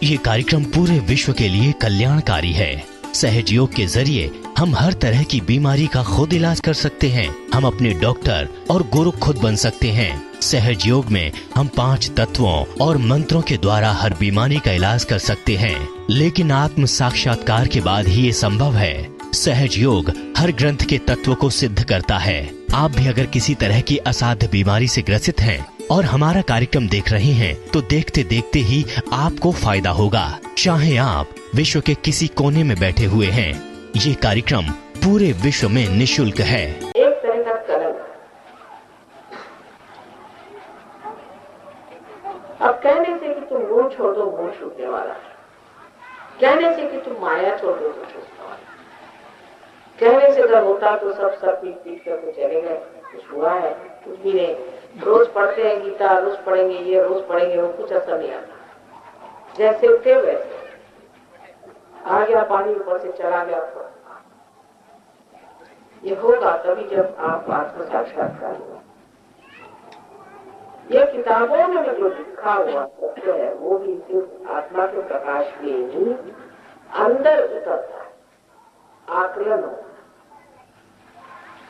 ये कार्यक्रम पूरे विश्व के लिए कल्याणकारी है। सहज योग के जरिए हम हर तरह की बीमारी का खुद इलाज कर सकते हैं। हम अपने डॉक्टर और गुरु खुद बन सकते हैं। सहज योग में हम 5 तत्वों और मंत्रों के द्वारा हर बीमारी का इलाज कर सकते हैं, लेकिन आत्म साक्षात्कार के बाद ही ये संभव है। सहज योग हर ग्रंथ के तत्व को सिद्ध करता है। आप भी अगर किसी तरह की असाध्य बीमारी से ग्रसित हैं और हमारा कार्यक्रम देख रहे हैं, तो देखते देखते ही आपको फायदा होगा, चाहे आप विश्व के किसी कोने में बैठे हुए हैं। ये कार्यक्रम पूरे विश्व में निशुल्क है। एक तरह का कलंक। अब कहने से कि तुम मुंह छोड़ दो, मुंह छूटने वाला। कहने से कि तुम माया छोड़ दो, तो छूटने वाला। कहने से अगर होता तो सब पीट पीट करके चले गए। कुछ हुआ है? कुछ भी नहीं। रोज पढ़ते हैं गीता, रोज पढ़ेंगे ये, रोज पढ़ेंगे वो, कुछ असर नहीं आता। जैसे थे वैसे आ गया पानी, ऊपर से चला गया। ये होगा तभी जब आप आत्म साक्षात्कार होगा। ये किताबों में जो लिखा हुआ सत्य है वो भी सिर्फ आत्मा के प्रकाश में ही अंदर उतरता है, आकलन होता है,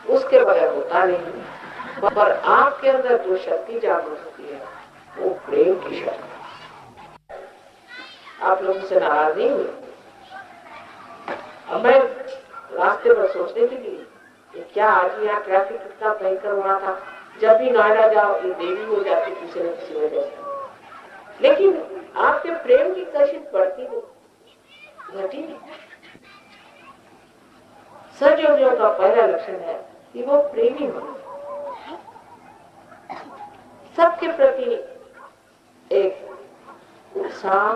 उसके बगैर होता नहीं। पर आपके अंदर जो शक्ति जागृत होती है वो प्रेम की शक्ति। आप लोगों से नाराज नहीं हुए? अब मैं रास्ते पर सोचने लगी कि क्या आज यहाँ ट्रैफिक कितना भयंकर हुआ था। जब भी नोएडा जाओ ये देवी हो जाती किसी न किसी वजह से। लेकिन आपके प्रेम की कशिश बढ़ती नहीं, घटी नहीं। सजयोगियों का पहला लक्षण है कि वो प्रेमी हो, सबके प्रति एक उत्साह,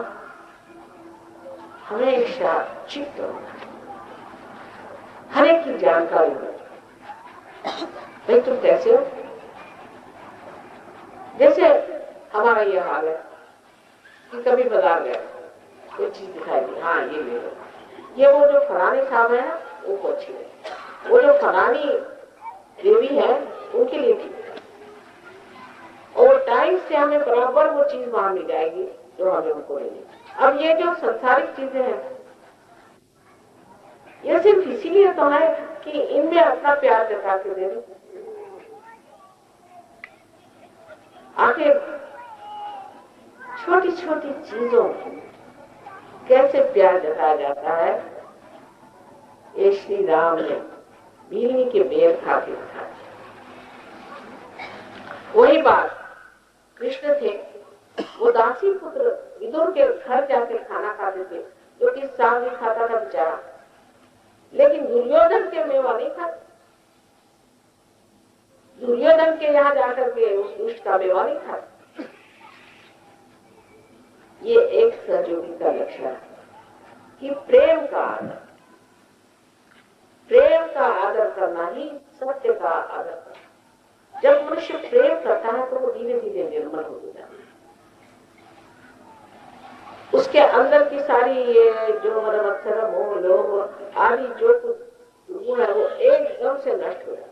हमेशा चित्त होना, हर एक की जानकारी हो। भाई तुम कैसे हो? जैसे हमारा ये हाल है कि कभी बाजार गए, कोई चीज दिखाई दी, हाँ ये ले लो, ये वो जो फलानी साहब है उनको अच्छी है, वो जो फलानी देवी है उनके लिए ठीक है। और टाइम से हमें बराबर वो चीज वहां मिल जाएगी जो हमें उनको लेनी। अब ये जो संसारिक चीजें हैं ये सिर्फ इसीलिए तो है कि इनमें अपना प्यार जता के दे दो। आखिर छोटी छोटी चीजों कैसे प्यार जताया जाता है, ये श्री राम ने बीवी के बेर खा के दिखाया। वही बात कृष्ण थे, वो दासी पुत्र विदुर के घर जाकर खाना खाते थे, जो कि साग भी खाता था बेचारा, लेकिन दुर्योधन के मेवा नहीं खाता। दुर्योधन के यहाँ जाकर के उस दुष्ट का मेवा नहीं खाता। ये एक सहयोगी का लक्षण है कि प्रेम का आदर करना ही सत्य का आदर करना। जब मनुष्य प्रेम करता है तो वो धीरे धीरे निर्मल हो जाता है। उसके अंदर की सारी ये जो मदमत्सर मोह लोभ आदि जो कुछ गुण है वो एकदम से नष्ट हो जाता है।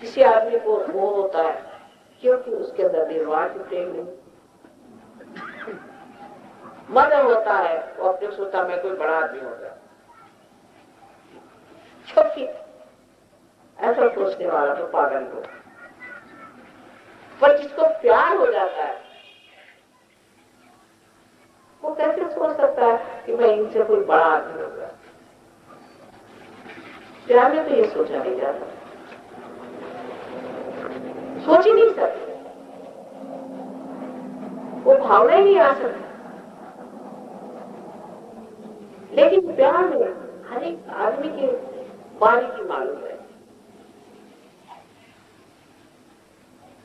किसी आदमी को मोह होता है क्योंकि उसके अंदर निर्वाण प्रेम नहीं। मद होता है वो अपने सोचता मैं कोई बड़ा आदमी हो गया, क्योंकि ऐसा सोचने वाला तो पागल हो। पर जिसको प्यार हो जाता है वो कैसे सोच सकता है कि मैं इनसे कोई बड़ा आदमी हो गया। प्यार में तो ये सोचा नहीं जाता, सोच ही नहीं सकते, वो भावना ही नहीं आ सकती। लेकिन प्यार में हर एक आदमी के बारीकी मालूम है,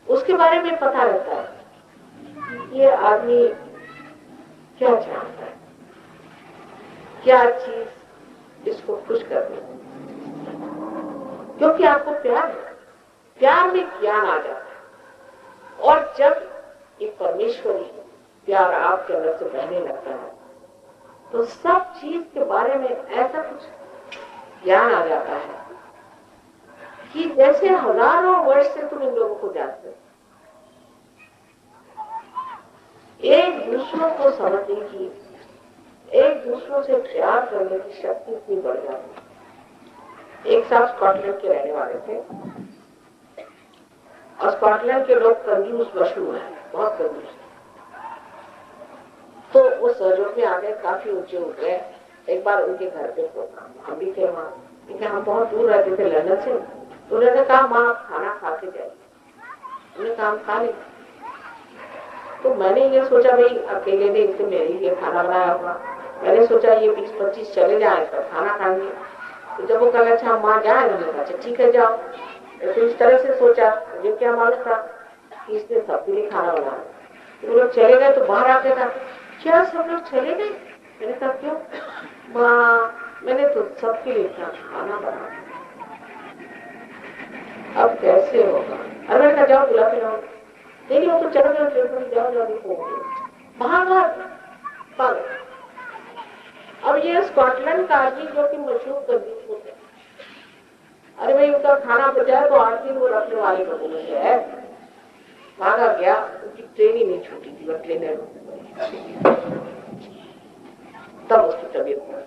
उसके बारे में पता रहता है ये आदमी क्या चाहता है, क्या चीज इसको खुश करनी है। क्योंकि आपको प्यार है, प्यार में ज्ञान आ जाता है। और जब ये परमेश्वरी प्यार आपके अंदर से बहने लगता है तो सब चीज के बारे में ऐसा कुछ ज्ञान आ जाता है कि जैसे हजारों वर्ष से तुम इन लोगों को जानते हो। एक दूसरों को समझने की, एक दूसरों से प्यार करने की शक्ति इतनी बढ़ जाती। एक साथ स्कॉटलैंड के रहने वाले थे और स्कॉटलैंड के लोग कंजूस मशहूर हैं, बहुत कंजूस। तो वो सहयोग में आ गए, काफी ऊंचे उठ गए। एक बार उनके घर पे प्रोग्राम, हम भी थे वहां, क्योंकि हम बहुत दूर रहते थे लंदन से। तो उन्होंने कहा माँ आप खाना खा के जाइए। उन्होंने कहा हम खा लें। तो मैंने ये सोचा भाई अकेले ने इससे मेरे लिए खाना बनाया होगा। मैंने सोचा ये 20-25 चले जाए तो खाना खाएंगे। तो जब वो कहा अच्छा माँ जाए, मैंने कहा अच्छा ठीक है जाओ। तो इस तरह से सोचा, मुझे क्या मालूम था कि इसने सबके लिए खाना बनाया। तो वो लोग चले गए तो बाहर आके कहा क्या सब लोग चले गए? मैंने कहा क्यों? माँ मैंने तो सबके लिए खाना बनाया, अब कैसे होगा? अरे मैंने कहा जाओ बुला के लाओ। नहीं वो तो चलो जाओ, जाओ जाओ देखो बाहर। अब ये स्कॉटलैंड का आदमी जो कि मशहूर कंजूस होते, अरे भाई उनका खाना बचाया तो 8 दिन वो रखने वाले लोगों में से है। भागा गया, उनकी ट्रेन ही नहीं छूटी थी, वो ट्रेन तब उसकी तबीयत हुई।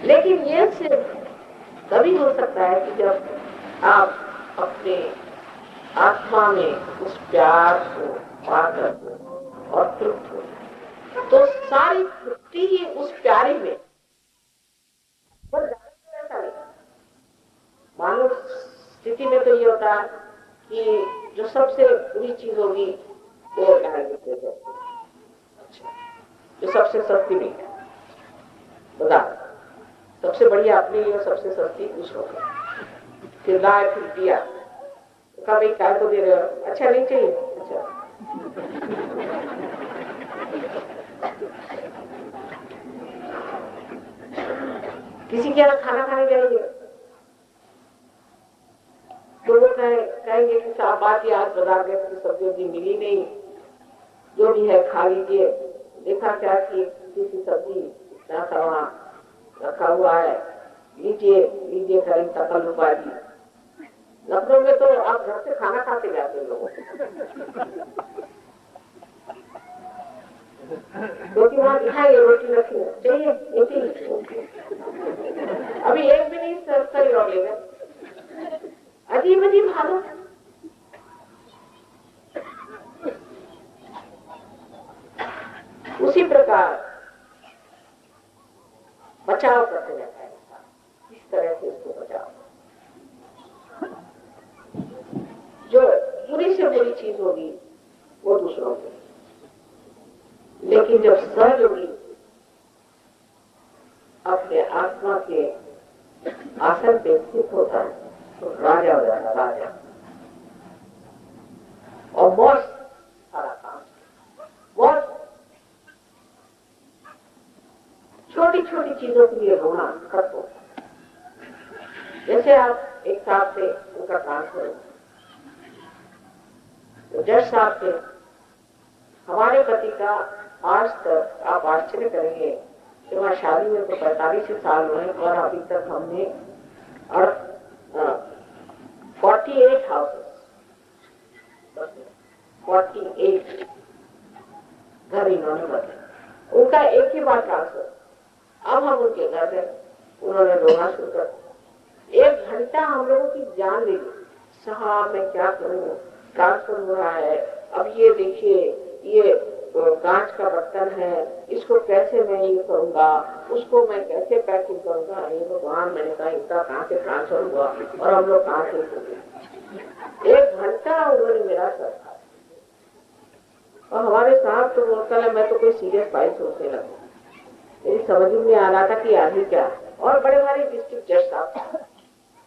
लेकिन ये सिर्फ तभी हो सकता है कि जब आप अपने आत्मा में उस प्यार को पाकर और तृप्त हो, तो सारी तृप्ति ही उस प्यारे में। मानव स्थिति में तो ये होता है कि जो सबसे बुरी चीज होगी वो डायबिटीज है, जो सबसे सस्ती नहीं है बता, सबसे बढ़िया अपने लिए, सबसे सस्ती दूसरों को। फिर लाए फिर दिया, कहा भाई काय को दे रहे हो? अच्छा नहीं चाहिए, अच्छा किसी के यहाँ खाना खाने जाएंगे तो वो कहेंगे कि साहब बात याद बता गए, सब्जी मिली नहीं, जो भी है खा लीजिए। देखा क्या कि किसी सब्जी वहां रखा हुआ है, लीजिए लीजिए करें तकल्लुबाजी। लखनऊ में तो आप घर से खाना खाते जाते लोगों, क्योंकि वहां दिखाई रोटी रखी है, चाहिए अभी एक भी नहीं सही रह लेगा। अजीब अजीब हालत। उसी प्रकार बचाव करते रहता है, इस तरह से उसको बचाव। जो बुरी से बुरी चीज होगी वो दूसरों की, लेकिन जब सहयोगी अपने आत्मा के आसन पे स्थित होता है तो राजा हो जाता, राजा। और मौज सारा काम, मौज छोटी छोटी चीजों के लिए रोना खत्म होता है। जैसे आप एक साहब से उनका ट्रांसफर हो, तो जज साहब थे, हमारे पति का आज तक आप आश्चर्य करेंगे कि वहां शादी में तो 45 साल हुए और अभी तक हमने 48 हाउसेस, 48 घर इन्होंने बदले। उनका एक ही बार ट्रांसफर। अब हम उनके घर गए, उन्होंने रोना शुरू कर, 1 घंटा हम लोगों की जान ले ली। साहब मैं क्या करूं, ट्रांसफर हो रहा है, अब ये देखिए ये कांच का बर्तन है, इसको कैसे मैं ये करूंगा, उसको मैं कैसे पैकिंग करूंगा। ये भगवान, मैंने कहा इतना कहां से ट्रांसफर हुआ और हम लोग कहां से। 1 घंटा उन्होंने मेरा सर, और हमारे साहब तो बोलता है मैं तो कोई सीरियस फाइल सोचने लगा, मेरी समझ में आ रहा था कि आदमी क्या। और बड़े भारी डिस्ट्रिक्ट जज साहब,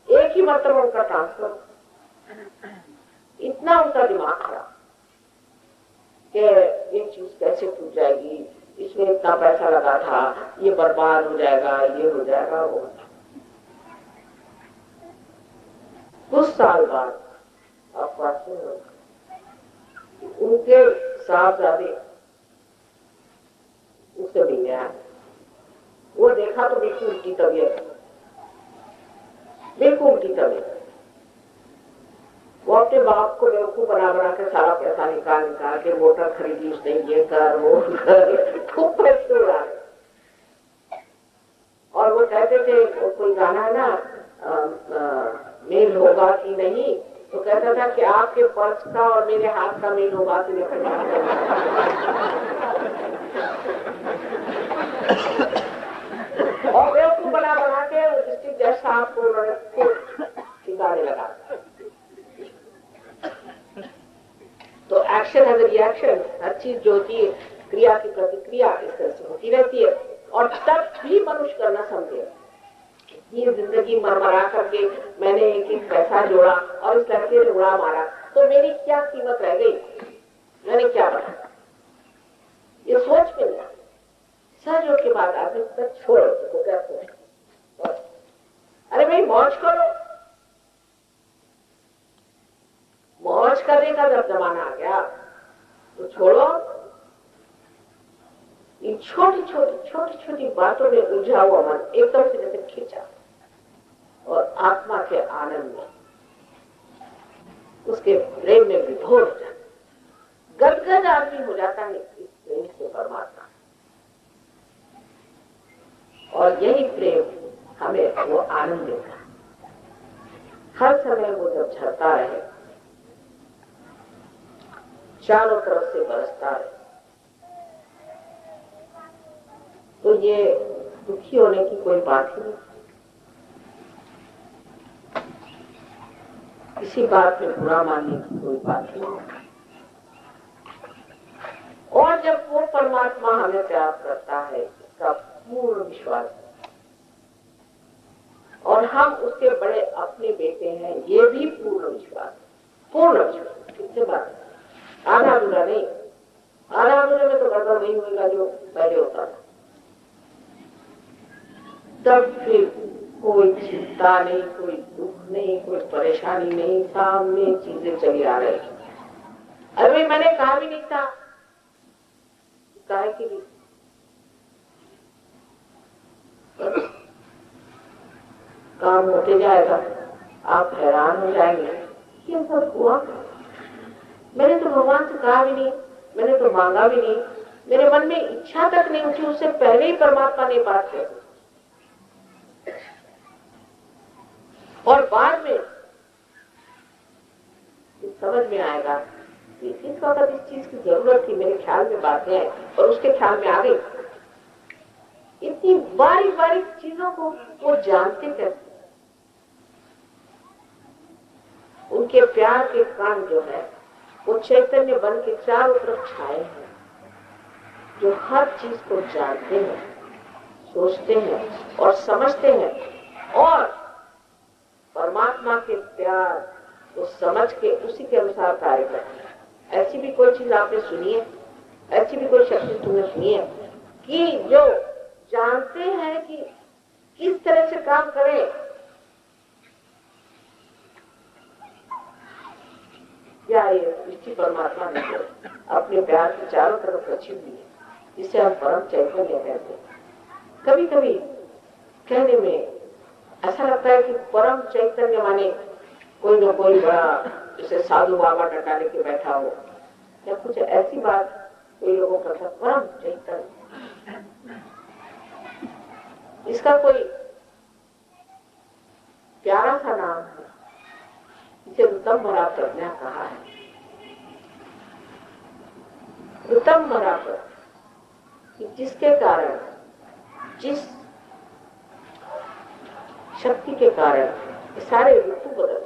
एक ही मरतबा उनका ट्रांसफर, इतना उनका दिमाग खराब कि ये चीज कैसे टूट जाएगी, इसमें इतना पैसा लगा था, ये बर्बाद हो जाएगा, ये हो जाएगा वो। कुछ साल बाद उनके साहबजादे उससे मिल गया, वो देखा तो बिल्कुल उल्टी तबीयत, बिल्कुल उल्टी तबीयत। वो अपने बाप को बेवकूफ बना बना के सारा पैसा निकाल के मोटर खरीदी उसने, ये कर वो कर, खूब पैसे उड़ा रहे। और वो कहते थे, कोई गाना है ना, मेल होगा कि नहीं, तो कहता था कि आपके पर्स का और मेरे हाथ का मेल होगा कि नहीं। और बेवकूफ बना बना के डिस्ट्रिक्ट जज साहब को उन्होंने ठिकाने लगा। तो एक्शन एज रिएक्शन, हर चीज जो होती है क्रिया की प्रतिक्रिया इस तरह से होती रहती है। और तब भी मनुष्य करना समझे, ये जिंदगी मरमरा करके मैंने एक पैसा जोड़ा और इस लड़के ने उड़ा मारा, तो मेरी क्या कीमत रह गई, मैंने क्या बना, ये सोच में नहीं। सहयोग के बाद आदमी छोड़ो तो क्या सोच, अरे भाई मौज करो, मौज करने का जब जमाना आ गया तो छोड़ो इन छोटी छोटी बातों में उलझा हुआ मन एकदम से जैसे खींचा और आत्मा के आनंद में, उसके प्रेम में विभोर हो जाता, गदगद आदमी हो जाता है इस प्रेम से परमात्मा। और यही प्रेम हमें वो आनंद देता है। हर समय वो जब झरता रहे, चारों तरफ से बरसता रहे, तो ये दुखी होने की कोई बात ही नहीं। किसी बात में बुरा मानने की कोई बात ही नहीं। और जब वो परमात्मा हमें प्यार करता है, इसका पूर्ण विश्वास है, और हम उसके बड़े अपने बेटे हैं, ये भी पूर्ण विश्वास, पूर्ण विश्वास। किससे बात, आधा अधूरा नहीं, आधा अधूरे में तो गड़बड़ नहीं होगा जो पहले होता था। तब फिर कोई चिंता नहीं, कोई दुख नहीं, कोई परेशानी नहीं, सामने चीजें चली आ रही। अरे मैंने कहा भी नहीं था, काहे की भी काम होते जाएगा, आप हैरान हो जाएंगे कि सब हुआ। मैंने तो भगवान से कहा भी नहीं, मैंने तो मांगा भी नहीं, मेरे मन में इच्छा तक नहीं उठी, उससे पहले ही परमात्मा ने बात कर। और बाद में समझ में आएगा कि इस वक्त इस चीज की जरूरत थी, मेरे ख्याल में बातें हैं और उसके ख्याल में आ गई। इतनी बारीक बारीक चीजों को वो जानते कैसे, उनके प्यार के कान जो है वो चैतन्य बन के चारों तरफ छाए हैं, जो हर चीज को जानते हैं, सोचते हैं और समझते हैं, और परमात्मा के प्यार को समझ के उसी के अनुसार कार्य करते हैं। ऐसी भी कोई चीज आपने सुनी है, ऐसी भी कोई शक्ति तुमने सुनी है कि जो जानते हैं कि किस तरह से काम करें? क्या ये सृष्टि परमात्मा ने अपने प्यार के चारों तरफ रची हुई है, जिसे हम परम चैतन्य कहते हैं। कभी कभी कहने में ऐसा लगता है कि परम चैतन्य माने कोई न कोई बड़ा जैसे साधु बाबा डटा लेके बैठा हो, या कुछ ऐसी बात कोई लोगों का था। परम चैतन्य, इसका कोई प्यारा सा नाम है, इसे उत्तम भरा प्रज्ञा कहा है। उत्तम भरा प्रज्ञा, जिसके कारण, जिस शक्ति के कारण सारे ऋतु बदल,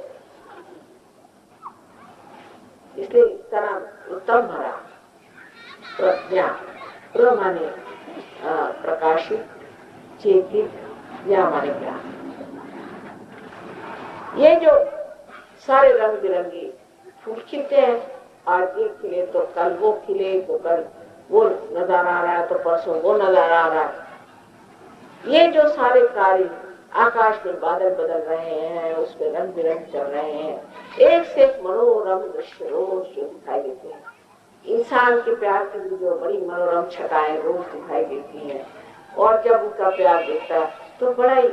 इसलिए इसका नाम उत्तम भरा प्रज्ञा। प्र माने प्रकाशित, चेतित, ज्ञा माने ज्ञान। ये जो सारे रंग बिरंगी फूल खिलते हैं, आज एक खिले तो कल वो खिले, तो कल वो नजारा आ रहा है, तो परसों वो नजारा आ रहा है। ये जो सारे कार्य, आकाश में बादल बदल रहे हैं, उसमें रंग बिरंग चल रहे हैं, एक से एक मनोरम दृश्य रोज जो दिखाई देते हैं। इंसान के प्यार की भी जो बड़ी मनोरम छटाएं रोज दिखाई देती हैं, और जब उनका प्यार देखता है तो बड़ा ही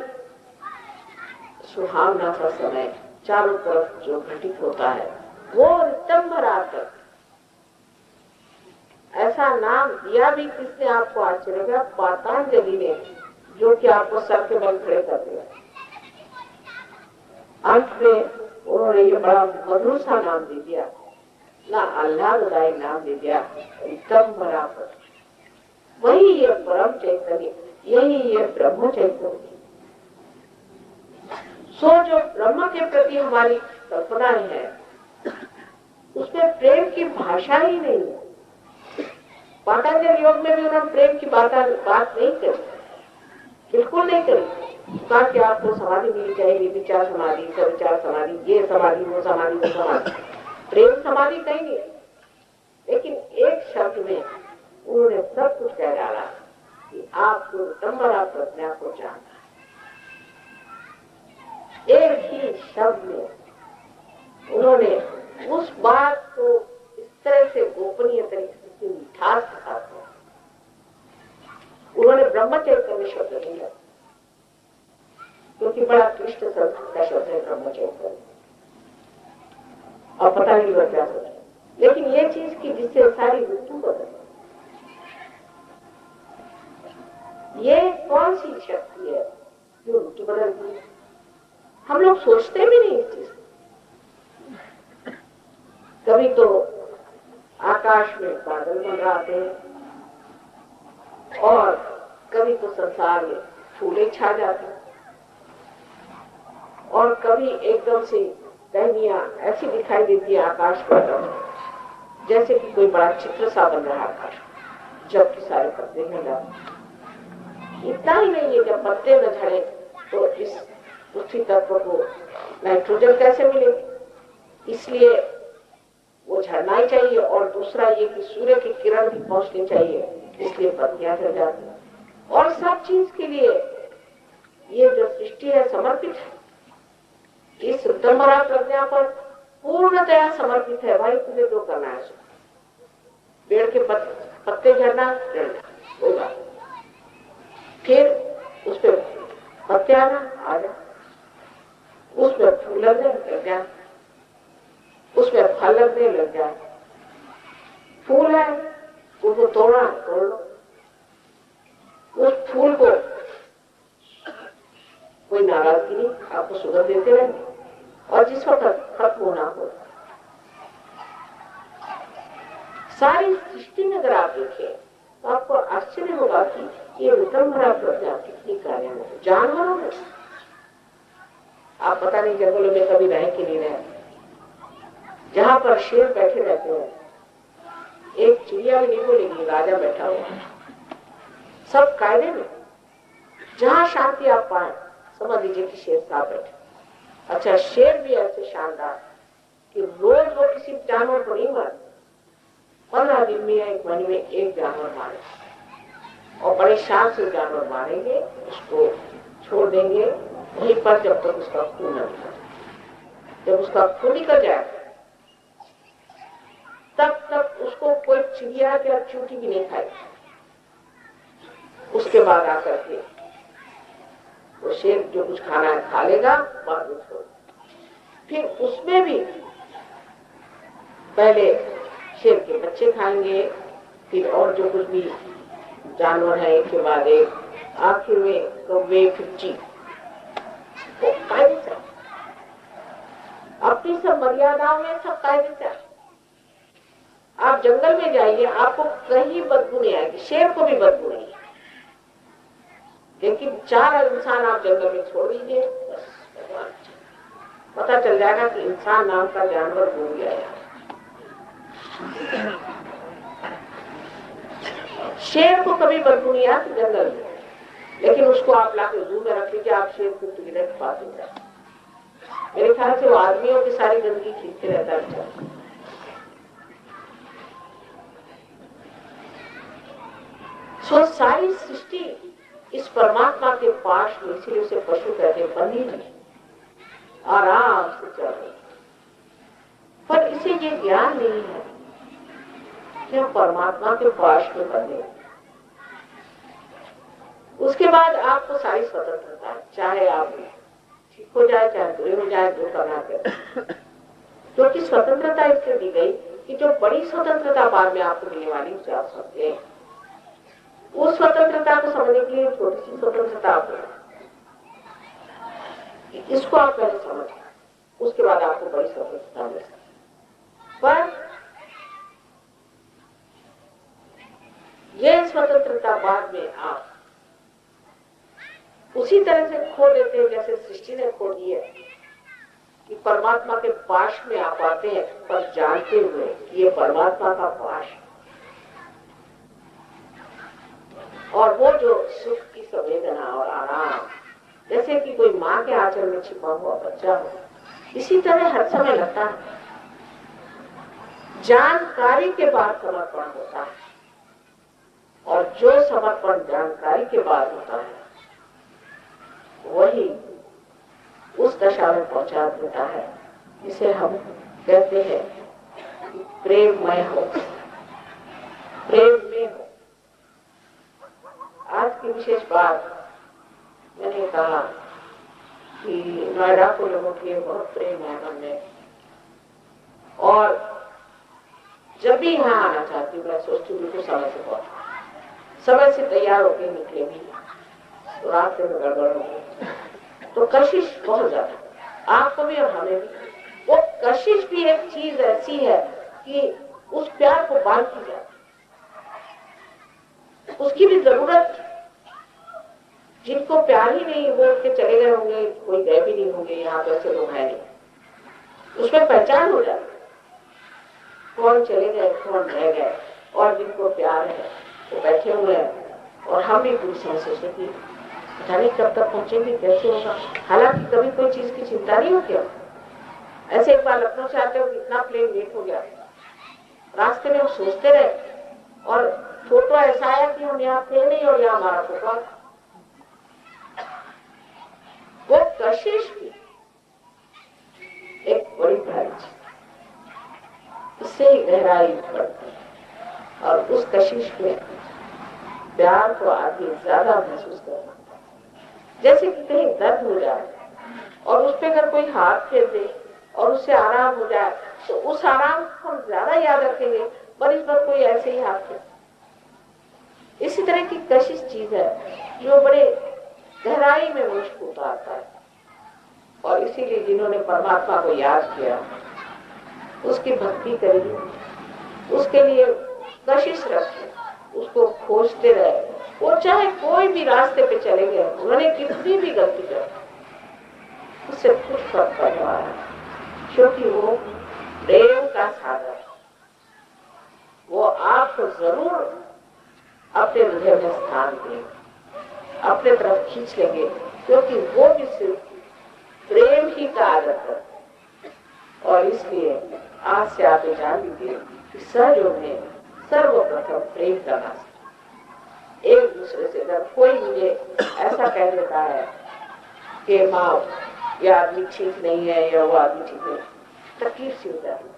सुहावना सा समय चारों तरफ जो घटित होता है, वो ऋतंभरा तक, ऐसा नाम दिया भी किसने आपको आश्चर्य होगा? पातंजलि ने, जो कि आपको सर के बल खड़े कर दिया। अंत में उन्होंने ये बड़ा मधुर सा नाम दे दिया, ना आह्लाददायी नाम दे दिया, ऋतंभरा तक। वही ये परम चैतन्य, यही ये ब्रह्म चैतन्य। सो जो ब्रह्म के प्रति हमारी कल्पनाएं है, उसमें प्रेम की भाषा ही नहीं है। पातंजलि योग में भी उन्होंने प्रेम की बात नहीं करी, बिल्कुल नहीं करी। कहा कि आपको समाधि मिलनी चाहिए, विचार समाधि, सविचार समाधि, ये समाधि, वो समाधि, वो समाधि। प्रेम समाधि कहीं नहीं। लेकिन एक शब्द में उन्होंने सब कुछ कह डाला कि आपको ऋतंभरा प्रज्ञा को जानना। एक ही शब्द में उन्होंने उस बात को इस तरह से गोपनीय तरीके से मिठास के साथ किया। उन्होंने ब्रह्मचैतन्य शब्द नहीं लिया, क्योंकि बड़ा क्लिष्ट संस्कृत का शब्द है ब्रह्मचैतन्य, और पता नहीं वह क्या सोचा। लेकिन ये चीज की जिससे सारी ऋतु बदल, ये कौन सी शक्ति है जो ऋतु बदलती है? हम लोग सोचते भी नहीं इस चीज। कभी तो आकाश में बादल मंडराते हैं, और कभी तो संसार में फूले छा जाते हैं, और कभी एकदम से टहनियां ऐसी दिखाई देती है आकाश पर, जैसे कि कोई बड़ा चित्र सा बन रहा आकाश, जबकि सारे पत्ते हिल जाते। इतना ही नहीं है, जब पत्ते न झड़े तो इस पृथ्वी तत्व को नाइट्रोजन कैसे मिलेगी? इसलिए वो झड़ना ही चाहिए, और दूसरा ये कि सूर्य की किरण भी पहुंचनी चाहिए, इसलिए पत्तियां झड़ जाती हैं। और सब चीज के लिए ये जो सृष्टि है समर्पित है, इस ऋतंभरा प्रज्ञा पर पूर्णतया समर्पित है। भाई तुझे जो करना है, पेड़ के पत्ते झड़ना होगा, फिर उस पर पत्ते आना आ जाए, उसमें फूल लगने लग जाए, उसमें फल लगने लग जाए। फूल है, उसको तोड़ना तोड़ लो, उस फूल को कोई नाराजगी नहीं, आपको सुगंध देते रहेंगे, और जिस वक्त खत्म होना हो। सारी सृष्टि में अगर आप देखें तो आपको आश्चर्य होगा कि ये ऋतंभरा प्रज्ञा कितनी कार्य है। जानवरों में आप पता नहीं जंगलों में कभी रहे कि नहीं रहे, जहां पर शेर बैठे रहते हैं, एक चिड़िया भी नहीं बोलेगी, राजा बैठा हुआ है, सब कायदे में। जहां शांति आप पाए, समझ लीजिए कि शेर साथ बैठे। अच्छा, शेर भी ऐसे शानदार कि रोज वो किसी जानवर को नहीं मारते, 15 दिन में, एक महीने में एक जानवर मारे, और बड़े शान से जानवर मारेंगे, उसको छोड़ देंगे वहीं पर जब तक उसका खून न निकले। जब उसका खून निकल जाए तब तक उसको कोई चिड़िया या चूटी भी नहीं खाएगी। उसके बाद आकर के वो शेर जो कुछ खाना है खा लेगा, बाद में छोड़। फिर उसमें भी पहले शेर के बच्चे खाएंगे, फिर और जो कुछ भी जानवर है एक के बाद एक, आखिर में कौवे, फिर चील। कायदे से अपनी सब मर्यादाओं में सब कायदे से। आप जंगल में जाइए, आपको कहीं बदबू नहीं आएगी, शेर को भी बदबू नहीं है। लेकिन 4 इंसान आप जंगल में छोड़ दीजिए, पता चल जाएगा कि इंसान नाम का जानवर भूल गया है। शेर को कभी बदबू नहीं आती जंगल में, लेकिन उसको आप लाके जू में रख लीजिए, आप शेर को डायरेक्ट पास हो जाए। मेरे ख्याल से वो आदमियों की सारी गंदगी खींचते रहता है। सो सारी सृष्टि इस परमात्मा के पास में, इसीलिए उसे पशु कहते बंधी नहीं, आराम से चल रही। पर इसे ये ज्ञान नहीं है कि हम परमात्मा के पास में बंधे। उसके बाद आपको सारी स्वतंत्रता है, चाहे आप ठीक हो जाए, चाहे बुरे हो जाए, जो करना है। जो कि स्वतंत्रता इसलिए दी गई कि जो बड़ी स्वतंत्रता बाद में आपको मिलने वाली उसे आप समझ लें। उस स्वतंत्रता को समझने के लिए छोटी सी स्वतंत्रता आपको, इसको आप पहले समझ, उसके बाद आपको बड़ी स्वतंत्रता मिल सकती। पर यह स्वतंत्रता बाद में आप उसी तरह से खो देते हैं जैसे सृष्टि ने खो दी है कि परमात्मा के पाश में आप आते हैं, पर जानते हुए कि ये परमात्मा का पाश है। और वो जो सुख की संवेदना और आराम, जैसे कि कोई माँ के आंचल में छिपा हुआ बच्चा हो, इसी तरह हर समय लगता है। जानकारी के बाद समर्पण होता है, और जो समर्पण जानकारी के बाद होता है वही उस दशा में पहुंचा देता है जिसे हम कहते हैं प्रेममय हो, प्रेम में हो। आज की विशेष बात मैंने कहा कि नोएडा को लोगों के लिए बहुत प्रेम है मन में, और जब भी यहाँ आना चाहती हूँ मैं सोचती हूँ बिल्कुल समय से पहुंच, समय से तैयार होकर निकले भी तो रास्ते में गड़बड़ हो गई तो कशिश बहुत ज्यादा आपको भी और हमें भी। वो कशिश भी एक चीज ऐसी है कि उस प्यार को बांध की जाए, उसकी भी जरूरत। जिनको प्यार ही नहीं वो उनके चले गए होंगे, कोई गए भी नहीं होंगे, यहाँ पे ऐसे लोग हैं नहीं, उसमें पहचान हो जाती कौन चले गए कौन रह गए। और जिनको प्यार है वो बैठे हुए हैं, और हम भी पूरी समय सोचते कि पता नहीं कब तक पहुंचेंगे, कैसे होगा। हालांकि कभी कोई चीज की चिंता नहीं होती। ऐसे एक बार लखनऊ से आते हो इतना प्लेन लेट हो गया, रास्ते में हम सोचते रहे और फोटो ऐसा आया कि हम यहाँ थे नहीं और यहाँ हमारा फोटो। वो कशिश भी एक बड़ी भारी चीज, इससे गहराई बढ़ती है, और उस कशिश में प्यार को आगे ज्यादा महसूस करना। जैसे कि कहीं दर्द हो जाए और उस पर अगर कोई हाथ फेर दे और उससे आराम हो जाए तो उस आराम को हम ज्यादा याद रखेंगे, पर इस पर कोई ऐसे ही हाथ फेर। इसी तरह की कशिश चीज है जो बड़े गहराई में मुझको उतारता है, और इसीलिए जिन्होंने परमात्मा को याद किया, उसकी भक्ति करी, उसके लिए कशिश रखी, उसको खोजते रहे, वो चाहे कोई भी रास्ते पे चले गए, उन्होंने कितनी भी गलती कर, उससे कुछ फर्क पड़ने वाला है, क्योंकि वो प्रेम का सागर, वो आपको जरूर अपने हृदय में स्थान देंगे, अपने तरफ खींच लेंगे, क्योंकि वो भी सिर्फ प्रेम ही का आदर करते। और इसलिए आज से आप जान लीजिए कि सहयोग में सर्वप्रथम प्रेम करना। एक दूसरे से अगर कोई मुझे ऐसा कह देता है कि माँ ये आदमी ठीक नहीं है या वो आदमी ठीक नहीं, तकलीफ सी हो जाती है।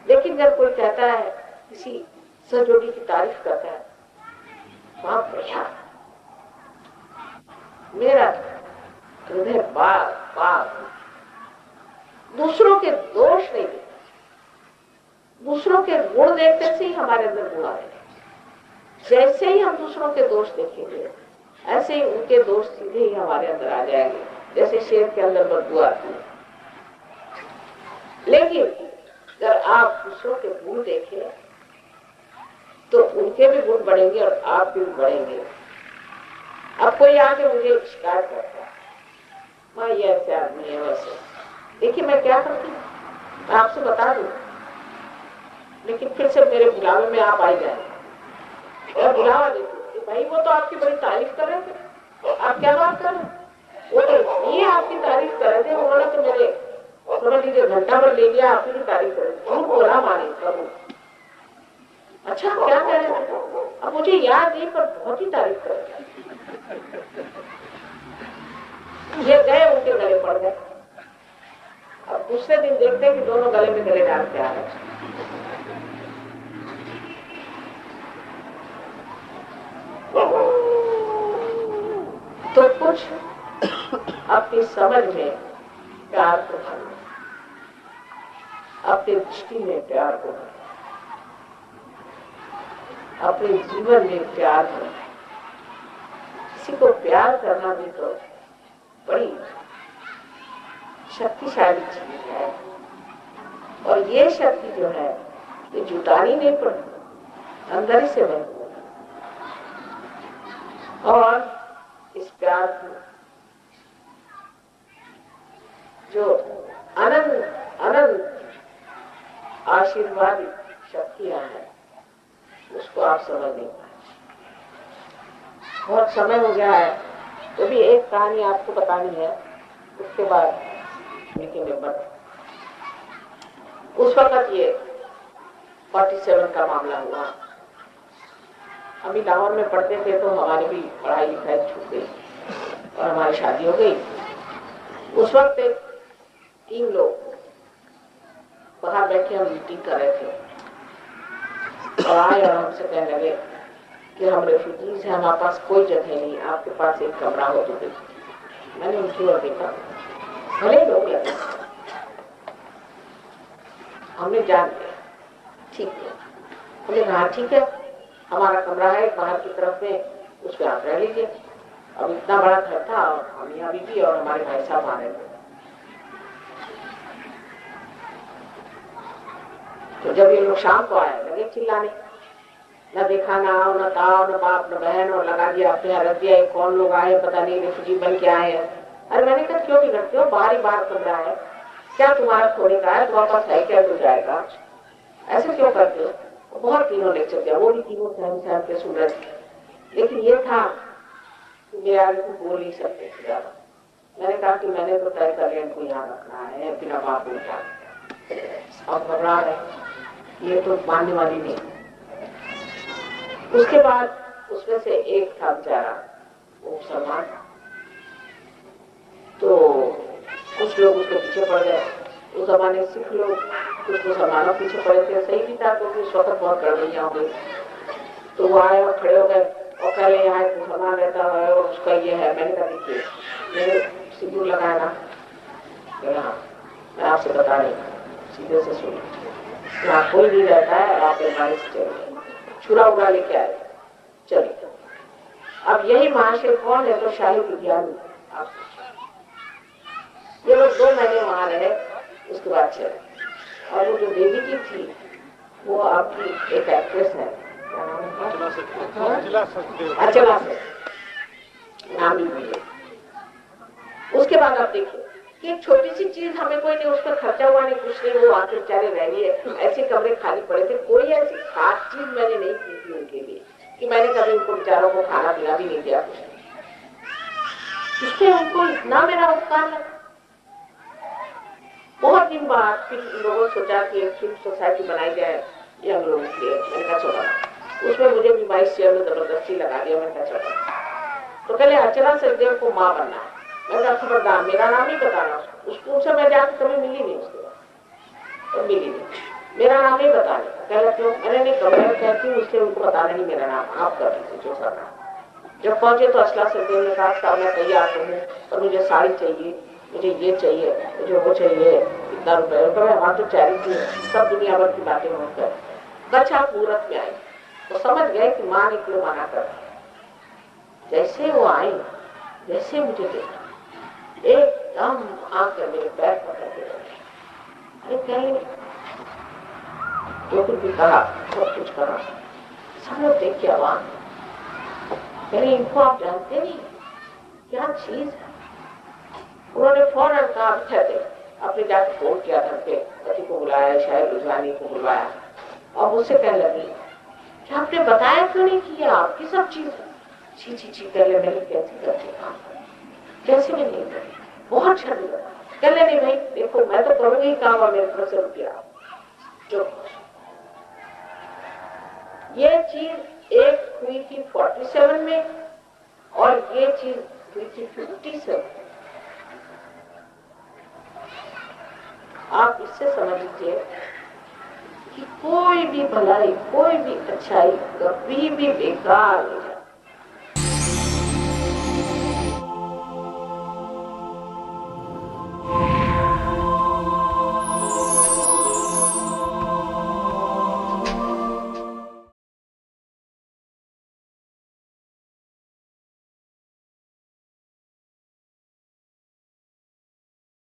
लेकिन अगर कोई कहता है, किसी सहयोगी की तारीफ करता है, वहां बढ़िया, मेरा हृदय बार बार दूसरों के दोष नहीं देखते, दूसरों के गुण देखते से ही हमारे अंदर गुण आएगा। जैसे ही हम दूसरों के दोष देखेंगे ऐसे ही उनके दोष सीधे ही हमारे अंदर आ जाएंगे, जैसे शेर के अंदर बदबू आती है। लेकिन अगर आप दूसरों के गुण देखें तो उनके भी गुण बढ़ेंगे और आप भी बढ़ेंगे। अब कोई आके मुझे शिकायत करता है, माँ ये ऐसे आदमी है वैसे, देखिए मैं क्या करती हूँ, मैं आपसे बता दूं, लेकिन फिर से मेरे बुलावे में आप आई जाए और बुलावा देते, भाई वो तो आपकी बड़ी तारीफ कर रहे थे, आप क्या बात कर रहे हैं, वो तो ये आपकी तारीफ कर रहे थे, उन्होंने तो मेरे समझ लीजिए घंटा भर ले लिया, आपकी भी तारीफ कर रहे थे, झूठ बोला माने प्रभु। अच्छा क्या कह रहे थे, अब मुझे याद नहीं पर बहुत ही तारीफ कर रहे थे। ये गए उनके गले पड़ गए। अब दूसरे दिन देखते हैं कि दोनों गले में गले डाल के आ रहे। तो कुछ अपनी समझ में प्यार को भरना, अपने दृष्टि में प्यार हो, अपने जीवन में प्यार हो। किसी को प्यार करना भी तो बड़ी शक्तिशाली चीज है, और ये शक्ति जो है ये जुटानी नहीं पड़ती, अंदर ही से बहती। और इस प्यार की जो अनंत अनंत आशीर्वादी शक्तियां हैं उसको आप समझ नहीं पाए। बहुत समय हो गया है, तो भी एक कहानी आपको बतानी है, उसके बाद लिखेंगे बट उस वक्त ये 47 का मामला हुआ। अभी लाहौर में पढ़ते थे तो हमारी भी पढ़ाई लिखाई छूट गई और हमारी शादी हो गई। उस वक्त 3 लोग बाहर बैठे हम मीटिंग कर रहे थे और आए और हमसे कहने लगे कि हम रेफ्यूजीज हैं, हमारे पास कोई जगह नहीं, आपके पास एक कमरा हो तो देखिए। मैंने उनकी ओर देखा, भले लोग लगे, हमने जान लिया ठीक है। हमने कहा ठीक है, हमारा कमरा है बाहर की तरफ में, उस पर आप रह लीजिए। अब इतना बड़ा घर था और हम यहाँ भी और हमारे भाई साहब आ रहे थे। तो जब ये लोग शाम को आए लगे चिल्लाने, न देखा न आओ न ताओ न बाप न बहन, और लगा दिया अपने यहाँ रख दिया, कौन लोग आए पता नहीं, रेफ्यूजी बन के आए हैं। अरे मैंने कहा क्यों बिगड़ते हो, बाहर ही बाहर कमरा है, क्या तुम्हारा खोने का है, तुम्हारे पास है क्या, तो जाएगा, ऐसे क्यों करते हो। बहुत तीनों लेक्चर दिया, वो भी तीनों सहम के सुन रहे थे। लेकिन ये था मेरे आगे को बोल नहीं सकते थे ज्यादा। मैंने कहा कि मैंने तो तय कर लिया इनको यहाँ रखना है बिना बाप उठा, और घबरा रहे, ये तो मानने वाली नहीं। उसके बाद उसमें से एक था बेचारा वो मुसलमान, तो कुछ लोग उसके पीछे पड़ गए। उस जमाने सिख लोग कुछ मुसलमानों पीछे पड़े थे, सही भी था क्योंकि उस वक्त बहुत गड़बड़ियां हो गई। तो वो आए और खड़े हो गए और कह रहे यहाँ एक मुसलमान रहता है और उसका ये है। मैंने कहा देखिए मेरे सिंदूर लगाया ना, हाँ मैं आपसे बता रही हूँ, सीधे से सुनो, यहाँ कोई नहीं रहता है, आप बीमारी से चलिए, छुरा उड़ा लेके आए, चलिए। अब यही महाशय कौन है, तो शाही विज्ञानी। ये लोग 2 महीने वहां रहे, उसके बाद चले। और वो जो देवी जी थी वो आपकी एक एक्ट्रेस है, क्या नाम है, अचला से नाम भी। उसके बाद आप देखिए कि एक छोटी सी चीज हमें कोई नहीं, उस पर खर्चा हुआ नहीं, कुछ नहीं, वो आके बेचारे रह रही है, ऐसे कमरे खाली पड़े थे। कोई ऐसी खास चीज मैंने नहीं की थी उनके लिए कि मैंने कभी उनको बेचारों को खाना पीना भी नहीं दिया, कुछ नहीं। इसलिए उनको इतना मेरा उपकार लगा। बहुत दिन बाद फिर लोगों ने सोचा कि एक फिल्म सोसाइटी बनाई जाए यंग लोगों के लिए। मैंने कहा चलो, उसमें मुझे भी 22 चेयर में जबरदस्ती लगा दिया। मैंने कहा चलो, तो पहले अर्चना सचदेव को माँ बनना है। मैंने कहा खबरदार मेरा नाम नहीं बताना उसको। उससे मैं जाकर कभी मिली नहीं, उसके बाद तो मिली नहीं, मेरा नाम नहीं बताने का। कहला क्यों, मैंने नहीं कहा, मैं कहती हूँ इसलिए उनको बताना नहीं मेरा नाम, आप कर लीजिए जो करना। जब पहुंचे तो अर्चना सचदेव ने कहा मैं तैयार हूँ और मुझे साड़ी चाहिए, मुझे ये चाहिए, मुझे वो चाहिए, इतना रुपये। वहाँ तो चैरिटी है, सब दुनिया भर की बातें होकर बच्चा मुहूर्त में आई तो समझ गए कि माँ ने क्यों मना कर। जैसे वो आई, जैसे मुझे देखा, एकदम आकर मेरे पैर पकड़ के अरे कहीं जो कुछ भी कहा सब कुछ करा। सब लोग देख के आवाज, कहीं इनको आप जानते नहीं क्या चीज है। उन्होंने फौरन कहा थे, अपने जाकर फोन किया घर पे, पति को बुलाया, शायद रुझानी को बुलवाया और मुझसे कहने लगी कि आपने बताया क्यों नहीं किया, आपकी सब चीज ची ची ची कर ले, मैंने कैसे करके काम कैसे मैं नहीं करी, बहुत शर्म लगा। कह ले नहीं भाई देखो मैं तो करूंगी काम और मेरे तरफ से रुपया जो। ये चीज एक हुई थी 47 में और ये चीज हुई थी 57। आप इससे समझ लीजिए कि कोई भी भलाई, कोई भी अच्छाई कभी भी बेकार नहीं जाती।